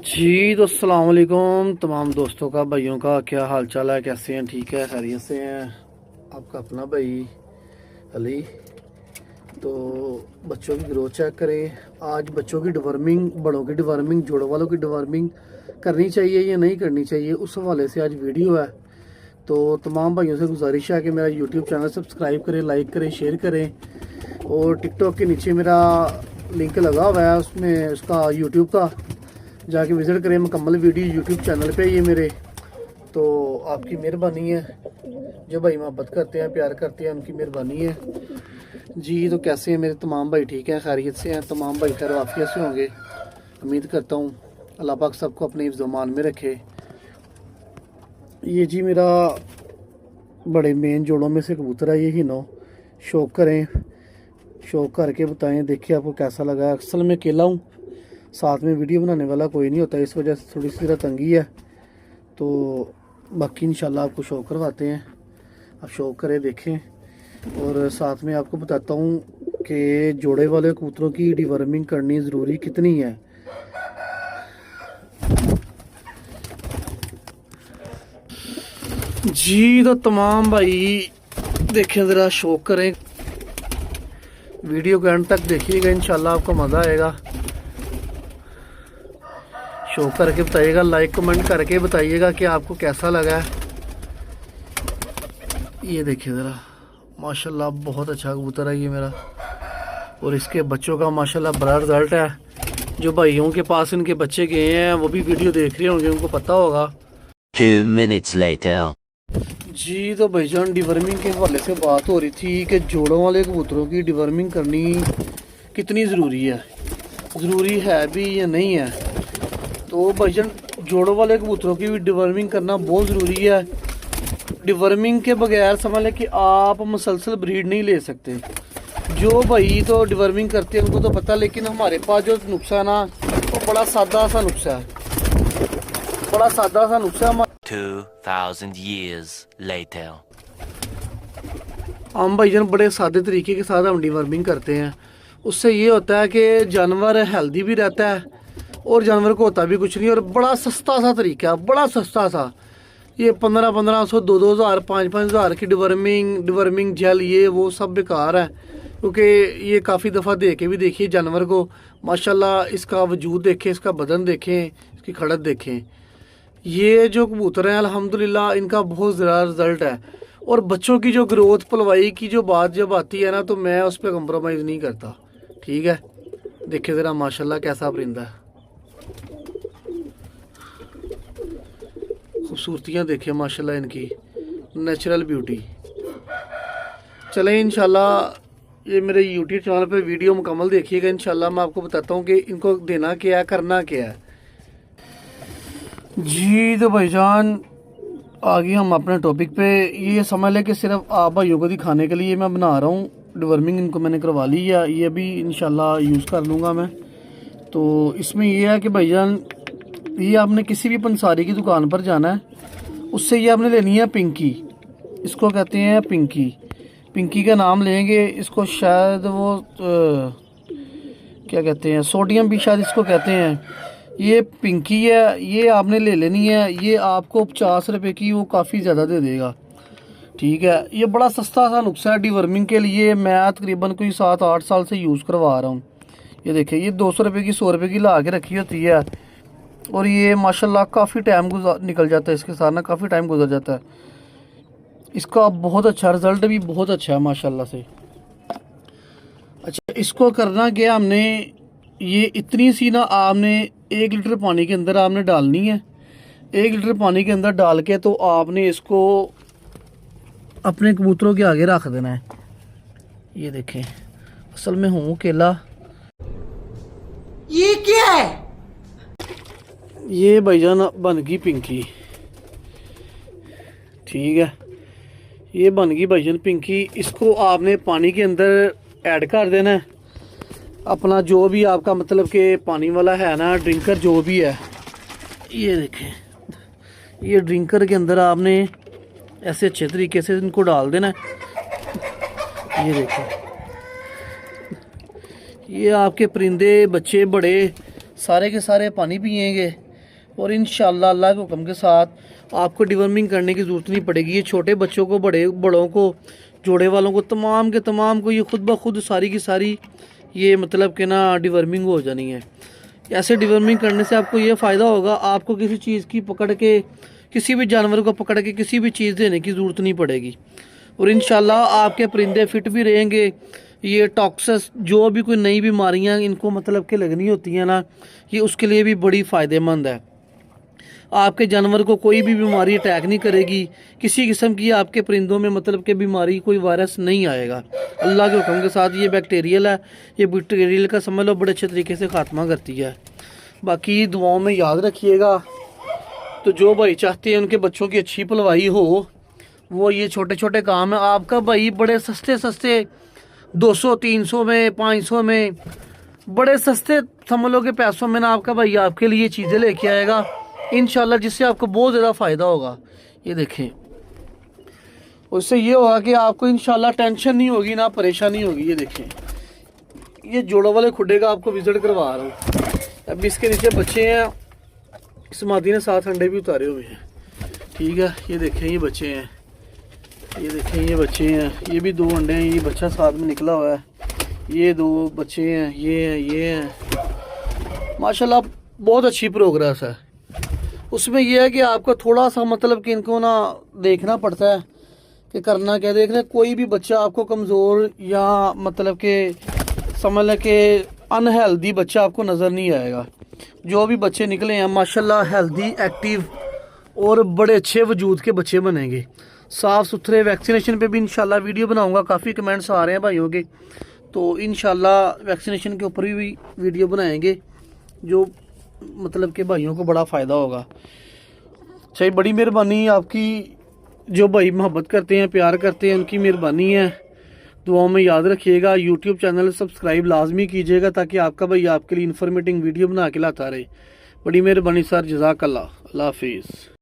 जी तो अस्सलाम वालेकुम तमाम दोस्तों का, भाइयों का क्या हाल चाल है, कैसे हैं? ठीक है, खैरियत से हैं? आपका अपना भाई अली। तो बच्चों की ग्रोथ चेक करें। आज बच्चों की डिवर्मिंग, बड़ों की डिवर्मिंग, जोड़ों वालों की डिवर्मिंग करनी चाहिए या नहीं करनी चाहिए, उस हवाले से आज वीडियो है। तो तमाम भाइयों से गुजारिश है कि मेरा यूट्यूब चैनल सब्सक्राइब करें, लाइक करें, शेयर करें। और टिकटॉक के नीचे मेरा लिंक लगा हुआ है, उसमें उसका यूट्यूब का जाके विज़िट करें। मुकम्मल वीडियो यूट्यूब चैनल पे ये मेरे। तो आपकी मेहरबानी है, जो भाई मोहब्बत करते हैं, प्यार करते हैं, उनकी मेहरबानी है जी। तो कैसे हैं मेरे तमाम भाई? ठीक हैं, खैरियत से हैं? तमाम भाई खैर आफियत से होंगे, उम्मीद करता हूँ। अल्लाह पाक सबको अपने हिफ्ज़-ओ-मान में रखे। ये जी मेरा बड़े मेन जोड़ों में से कबूतर है, ये हिनो। शौक करें, शौक करके बताएं, देखिए आपको कैसा लगा। असल में अकेला हूँ, साथ में वीडियो बनाने वाला कोई नहीं होता, इस वजह से थोड़ी सी ज़रा तंगी है। तो बाकी इंशाल्लाह आपको शो करवाते हैं, आप शो करें, देखें। और साथ में आपको बताता हूँ कि जोड़े वाले कबूतरों की डिवर्मिंग करनी ज़रूरी कितनी है। जी तो तमाम भाई देखें, ज़रा शो करें, वीडियो के एंड तक देखिएगा, इंशाल्लाह आपको मज़ा आएगा। शो करके बताइएगा, लाइक कमेंट करके बताइएगा कि आपको कैसा लगा है। ये देखिए ज़रा, माशाल्लाह बहुत अच्छा कबूतर है ये मेरा। और इसके बच्चों का माशाल्लाह बड़ा रिजल्ट है। जो भाइयों के पास इनके बच्चे गए हैं वो भी वीडियो देख रहे होंगे, उनको पता होगा। 2 minutes later. जी तो भाईजान, डिवर्मिंग के हवाले से बात हो रही थी कि जोड़ों वाले कबूतरों की डिवर्मिंग करनी कितनी ज़रूरी है, ज़रूरी है भी या नहीं है। तो भाईजान, जोड़ों वाले कबूतरों की भी डिवर्मिंग करना बहुत ज़रूरी है। डिवर्मिंग के बगैर समझ लें कि आप मुसलसल ब्रीड नहीं ले सकते। जो भाई तो डिवर्मिंग करते हैं उनको तो पता, लेकिन हमारे पास जो नुस्खा है ना, वो बड़ा सादा सा नुस्खा है, बड़ा सादा सा नुस्खा है। 2000 years later. हम भाईजान बड़े सादे तरीके के साथ हम डिवर्मिंग करते हैं। उससे ये होता है कि जानवर हेल्दी भी रहता है और जानवर को होता भी कुछ नहीं। और बड़ा सस्ता सा तरीका है, बड़ा सस्ता सा। ये 1500, 2000, 5000 की डिवर्मिंग जेल, ये वो सब बेकार है। क्योंकि ये काफ़ी दफ़ा दे के भी देखिए जानवर को, माशाल्लाह इसका वजूद देखें, इसका बदन देखें, इसकी खड़त देखें। ये जो कबूतर हैं अल्हम्दुलिल्लाह, इनका बहुत ज़्यादा रिज़ल्ट है। और बच्चों की जो ग्रोथ, पलवाई की जो बात जब आती है ना, तो मैं उस पर कंप्रोमाइज़ नहीं करता। ठीक है, देखिए ज़रा माशाल्लाह कैसा परिंदा है, खूबसूरतियाँ देखिए माशाल्लाह इनकी, नेचुरल ब्यूटी। चलें इंशाल्लाह ये मेरे यूट्यूब चैनल पे वीडियो मुकम्मल देखिएगा, इंशाल्लाह मैं आपको बताता हूँ कि इनको देना क्या है, करना क्या है। जी तो भाईजान, आगे हम अपने टॉपिक पे। ये समझ लें कि सिर्फ आप भाइयों को दिखाने के लिए मैं बना रहा हूँ। डिवर्मिंग इनको मैंने करवा ली है, ये भी इंशाल्लाह यूज़ कर लूँगा मैं। तो इसमें ये है कि भाईजान, ये आपने किसी भी पंसारी की दुकान पर जाना है, उससे ये आपने लेनी है पिंकी। इसको कहते हैं पिंकी, पिंकी का नाम लेंगे। इसको शायद वो क्या कहते हैं, सोडियम भी शायद इसको कहते हैं। ये पिंकी है, ये आपने ले लेनी है। ये आपको 50 रुपये की वो काफ़ी ज़्यादा दे देगा। ठीक है, ये बड़ा सस्ता सा नुस्खा है डिवर्मिंग के लिए। मैं तकरीबन कोई 7-8 साल से यूज़ करवा रहा हूँ। ये देखिए, ये 200 रुपये की, 100 रुपये की ला के रखी होती है। और ये माशाल्लाह काफ़ी टाइम निकल जाता है इसके साथ ना, काफ़ी टाइम गुजर जाता है। इसका बहुत अच्छा रिज़ल्ट भी बहुत अच्छा है माशाल्लाह से। अच्छा, इसको करना क्या हमने, ये इतनी सी ना आपने 1 लीटर पानी के अंदर आपने डालनी है। 1 लीटर पानी के अंदर डाल के तो आपने इसको अपने कबूतरों के आगे रख देना है। ये देखें, असल में हूँ अकेला। ये क्या है? ये भाईजान बन गई पिंकी। ठीक है, ये बन गई भाईजान पिंकी। इसको आपने पानी के अंदर ऐड कर देना है। अपना जो भी आपका मतलब कि पानी वाला है ना, ड्रिंकर जो भी है, ये देखें, ये ड्रिंकर के अंदर आपने ऐसे अच्छे तरीके से इनको डाल देना है। ये देखें, ये आपके परिंदे, बच्चे, बड़े, सारे के सारे पानी पिएंगे। और इंशाल्लाह अल्लाह के हुक्म के साथ आपको डिवर्मिंग करने की ज़रूरत नहीं पड़ेगी। ये छोटे बच्चों को, बड़ों को, जोड़े वालों को, तमाम के तमाम को ये खुद ब खुद सारी की सारी ये मतलब कि ना डिवर्मिंग हो जानी है। ऐसे डिवर्मिंग करने से आपको ये फ़ायदा होगा, आपको किसी चीज़ की पकड़ के, किसी भी जानवर को पकड़ के किसी भी चीज़ देने की ज़रूरत नहीं पड़ेगी। और इंशाल्लाह आपके परिंदे फिट भी रहेंगे। ये टॉक्सिस जो भी कोई नई बीमारियां इनको मतलब के लगनी होती हैं ना, ये उसके लिए भी बड़ी फ़ायदेमंद है। आपके जानवर को कोई भी बीमारी अटैक नहीं करेगी, किसी किस्म की आपके परिंदों में मतलब के बीमारी, कोई वायरस नहीं आएगा। अल्लाह के हुक्म के साथ ये बैक्टीरियल है, ये बैक्टीरियल का समझ लो बड़े अच्छे तरीके से ख़ात्मा करती है। बाकी दुआओं में याद रखिएगा। तो जो भाई चाहते हैं उनके बच्चों की अच्छी पलवाई हो, वो ये छोटे छोटे काम है। आपका भाई बड़े सस्ते 200, 300 में, 500 में, बड़े सस्ते समझ लो के पैसों में ना आपका भाई आपके लिए चीज़ें लेके आएगा इंशाल्लाह, जिससे आपको बहुत ज़्यादा फ़ायदा होगा। ये देखें, उससे ये होगा कि आपको इंशाल्लाह टेंशन नहीं होगी, ना परेशानी होगी। ये देखें, ये जोड़ों वाले खुड्डे का आपको विज़िट करवा रहा हूँ। अब इसके नीचे बच्चे हैं, समाधि ने 7 अंडे भी उतारे हुए हैं। ठीक है, ये देखें, ये बच्चे हैं, ये देखें, ये बच्चे हैं, ये भी 2 अंडे हैं, ये बच्चा साथ में निकला हुआ है, ये 2 बच्चे हैं, ये हैं। माशाल्लाह बहुत अच्छी प्रोग्रेस है। उसमें यह है कि आपको थोड़ा सा मतलब कि इनको ना देखना पड़ता है कि करना क्या। देख रहे, कोई भी बच्चा आपको कमज़ोर या मतलब कि समझ लें कि अनहेल्दी बच्चा आपको नज़र नहीं आएगा। जो भी बच्चे निकले हैं माशाल्लाह हेल्दी, एक्टिव और बड़े अच्छे वजूद के बच्चे बनेंगे, साफ़ सुथरे। वैक्सीनेशन पे भी इंशाल्लाह वीडियो बनाऊंगा, काफ़ी कमेंट्स आ रहे हैं भाइयों के, तो इंशाल्लाह वैक्सीनेशन के ऊपर भी वीडियो बनाएंगे, जो मतलब कि भाइयों को बड़ा फ़ायदा होगा। सही, बड़ी मेहरबानी आपकी, जो भाई मोहब्बत करते हैं, प्यार करते हैं, उनकी मेहरबानी है। दुआओं में याद रखिएगा। यूट्यूब चैनल सब्सक्राइब लाजमी कीजिएगा ताकि आपका भाई आपके लिए इन्फॉर्मेटिव वीडियो बना के लाता रहे। बड़ी मेहरबानी सर, जज़ाकल्लाह। अल्लाह हाफिज़।